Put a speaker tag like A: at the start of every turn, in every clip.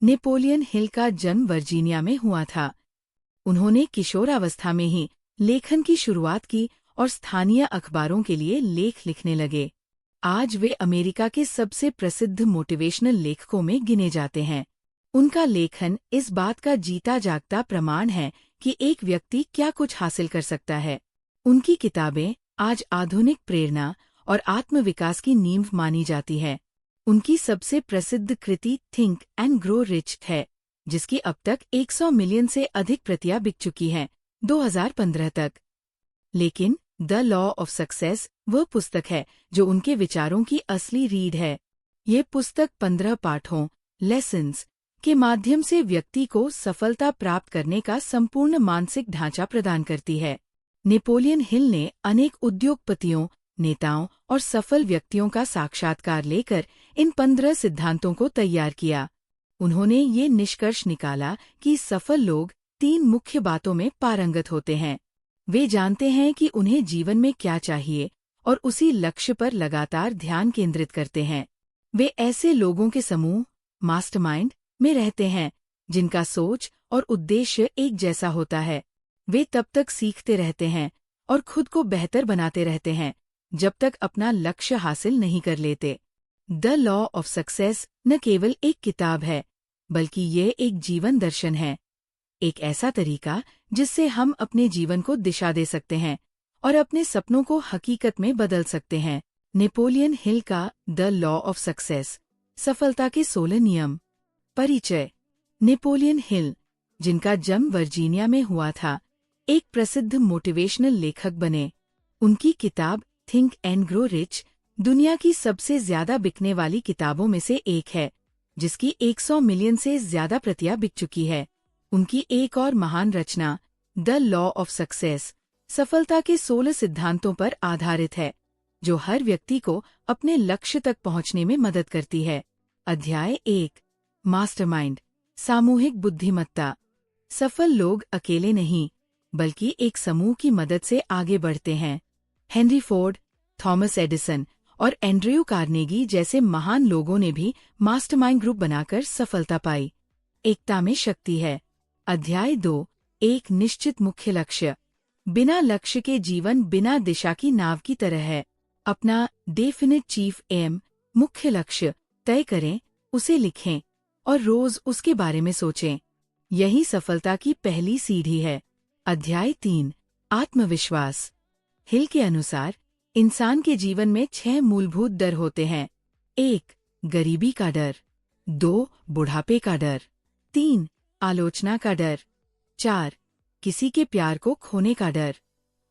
A: Napoleon Hill का जन्म Virginia में हुआ था। उन्होंने किशोरावस्था में ही लेखन की शुरुआत की और स्थानीय अखबारों के लिए लेख लिखने लगे। आज वे अमेरिका के सबसे प्रसिद्ध मोटिवेशनल लेखकों में गिने जाते हैं। उनका लेखन इस बात का जीता जागता प्रमाण है कि एक व्यक्ति क्या कुछ हासिल कर सकता है। उनकी किताबें आज आधुनिक प्रेरणा और आत्मविकास की नींव मानी जाती है। उनकी सबसे प्रसिद्ध कृति थिंक एंड ग्रो रिच है, जिसकी अब तक 100 मिलियन से अधिक प्रतियां बिक चुकी हैं 2015 तक। लेकिन द लॉ ऑफ सक्सेस वह पुस्तक है जो उनके विचारों की असली रीढ़ है। ये पुस्तक 15 पाठों लेसन्स के माध्यम से व्यक्ति को सफलता प्राप्त करने का संपूर्ण मानसिक ढांचा प्रदान करती है। नेपोलियन हिल ने अनेक उद्योगपतियों, नेताओं और सफल व्यक्तियों का साक्षात्कार लेकर इन 15 सिद्धांतों को तैयार किया। उन्होंने ये निष्कर्ष निकाला कि सफल लोग 3 मुख्य बातों में पारंगत होते हैं। वे जानते हैं कि उन्हें जीवन में क्या चाहिए और उसी लक्ष्य पर लगातार ध्यान केंद्रित करते हैं। वे ऐसे लोगों के समूह मास्टरमाइंड में रहते हैं जिनका सोच और उद्देश्य एक जैसा होता है। वे तब तक सीखते रहते हैं और खुद को बेहतर बनाते रहते हैं जब तक अपना लक्ष्य हासिल नहीं कर लेते। द लॉ ऑफ सक्सेस न केवल एक किताब है, बल्कि ये एक जीवन दर्शन है, एक ऐसा तरीका जिससे हम अपने जीवन को दिशा दे सकते हैं और अपने सपनों को हकीकत में बदल सकते हैं। नेपोलियन हिल का द लॉ ऑफ सक्सेस, सफलता के 16 नियम। परिचय। नेपोलियन हिल, जिनका जन्म वर्जीनिया में हुआ था, एक प्रसिद्ध मोटिवेशनल लेखक बने। उनकी किताब थिंक एंड ग्रो रिच दुनिया की सबसे ज्यादा बिकने वाली किताबों में से एक है, जिसकी 100 मिलियन से ज्यादा प्रतियां बिक चुकी है। उनकी एक और महान रचना द लॉ ऑफ सक्सेस सफलता के 16 सिद्धांतों पर आधारित है, जो हर व्यक्ति को अपने लक्ष्य तक पहुंचने में मदद करती है। अध्याय 1, मास्टरमाइंड, सामूहिक बुद्धिमत्ता। सफल लोग अकेले नहीं, बल्कि एक समूह की मदद से आगे बढ़ते हैं। हेनरी फोर्ड, थॉमस एडिसन और एंड्रयू कार्नेगी जैसे महान लोगों ने भी मास्टरमाइंड ग्रुप बनाकर सफलता पाई। एकता में शक्ति है। अध्याय 2, एक निश्चित मुख्य लक्ष्य। बिना लक्ष्य के जीवन बिना दिशा की नाव की तरह है। अपना डेफिनिट चीफ एम, मुख्य लक्ष्य तय करें, उसे लिखें और रोज उसके बारे में सोचें। यही सफलता की पहली सीढ़ी है। अध्याय 3, आत्मविश्वास। हिल के अनुसार इंसान के जीवन में 6 मूलभूत डर होते हैं। 1, गरीबी का डर। 2, बुढ़ापे का डर। 3, आलोचना का डर। 4, किसी के प्यार को खोने का डर।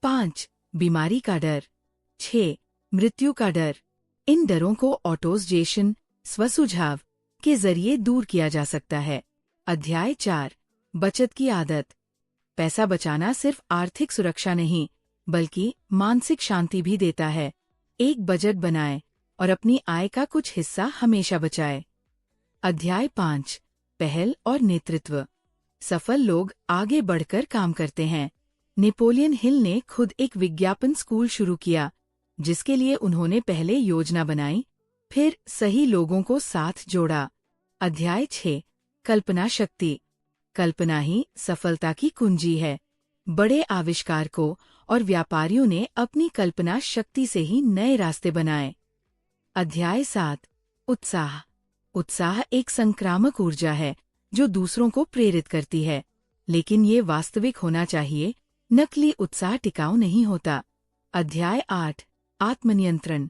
A: 5, बीमारी का डर। 6, मृत्यु का डर। इन डरों को ऑटोसजेशन, स्वसुझाव के जरिए दूर किया जा सकता है। अध्याय 4, बचत की आदत। पैसा बचाना सिर्फ आर्थिक सुरक्षा नहीं, बल्कि मानसिक शांति भी देता है। एक बजट बनाएं और अपनी आय का कुछ हिस्सा हमेशा बचाएं। अध्याय 5, पहल और नेतृत्व। सफल लोग आगे बढ़कर काम करते हैं। नेपोलियन हिल ने खुद एक विज्ञापन स्कूल शुरू किया, जिसके लिए उन्होंने पहले योजना बनाई, फिर सही लोगों को साथ जोड़ा। अध्याय 6, कल्पना शक्ति। कल्पना ही सफलता की कुंजी है। बड़े आविष्कारकों और व्यापारियों ने अपनी कल्पना शक्ति से ही नए रास्ते बनाए। अध्याय 7, उत्साह। उत्साह एक संक्रामक ऊर्जा है जो दूसरों को प्रेरित करती है, लेकिन ये वास्तविक होना चाहिए। नकली उत्साह टिकाऊ नहीं होता। अध्याय 8, आत्मनियंत्रण।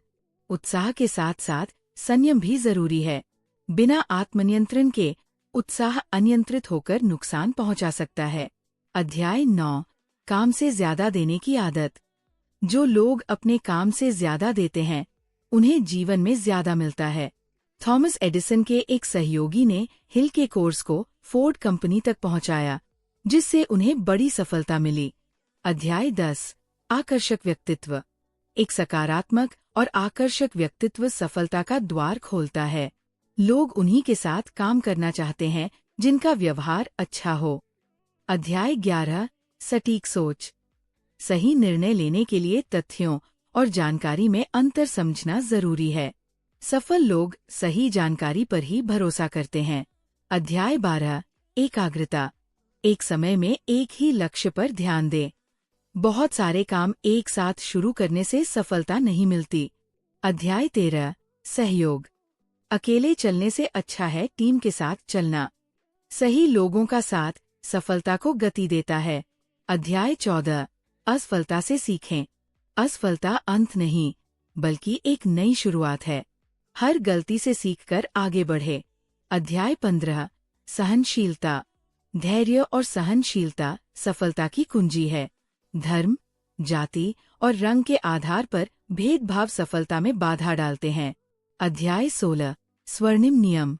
A: उत्साह के साथ साथ संयम भी जरूरी है। बिना आत्मनियंत्रण के उत्साह अनियंत्रित होकर नुकसान पहुंचा सकता है। अध्याय 9, काम से ज्यादा देने की आदत। जो लोग अपने काम से ज्यादा देते हैं, उन्हें जीवन में ज्यादा मिलता है। थॉमस एडिसन के एक सहयोगी ने हिल के कोर्स को फोर्ड कंपनी तक पहुंचाया, जिससे उन्हें बड़ी सफलता मिली। अध्याय 10, आकर्षक व्यक्तित्व। एक सकारात्मक और आकर्षक व्यक्तित्व सफलता का द्वार खोलता है। लोग उन्हीं के साथ काम करना चाहते हैं जिनका व्यवहार अच्छा हो। अध्याय 11, सटीक सोच। सही निर्णय लेने के लिए तथ्यों और जानकारी में अंतर समझना जरूरी है। सफल लोग सही जानकारी पर ही भरोसा करते हैं। अध्याय 12 एकाग्रता। एक समय में एक ही लक्ष्य पर ध्यान दें। बहुत सारे काम एक साथ शुरू करने से सफलता नहीं मिलती। अध्याय 13 सहयोग। अकेले चलने से अच्छा है टीम के साथ चलना। सही लोगों का साथ सफलता को गति देता है। अध्याय 14 असफलता से सीखें। असफलता अंत नहीं, बल्कि एक नई शुरुआत है। हर गलती से सीखकर आगे बढ़े। अध्याय 15 सहनशीलता। धैर्य और सहनशीलता सफलता की कुंजी है। धर्म, जाति और रंग के आधार पर भेदभाव सफलता में बाधा डालते हैं। अध्याय 16 स्वर्णिम नियम।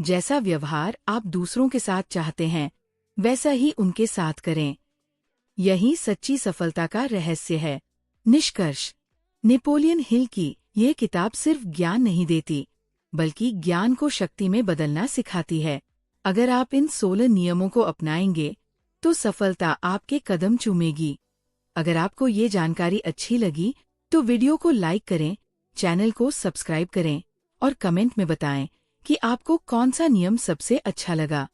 A: जैसा व्यवहार आप दूसरों के साथ चाहते हैं, वैसा ही उनके साथ करें। यही सच्ची सफलता का रहस्य है। निष्कर्ष। नेपोलियन हिल की यह किताब सिर्फ ज्ञान नहीं देती, बल्कि ज्ञान को शक्ति में बदलना सिखाती है। अगर आप इन 16 नियमों को अपनाएंगे, तो सफलता आपके कदम चूमेगी। अगर आपको ये जानकारी अच्छी लगी, तो वीडियो को लाइक करें, चैनल को सब्सक्राइब करें और कमेंट में बताएं कि आपको कौन सा नियम सबसे अच्छा लगा।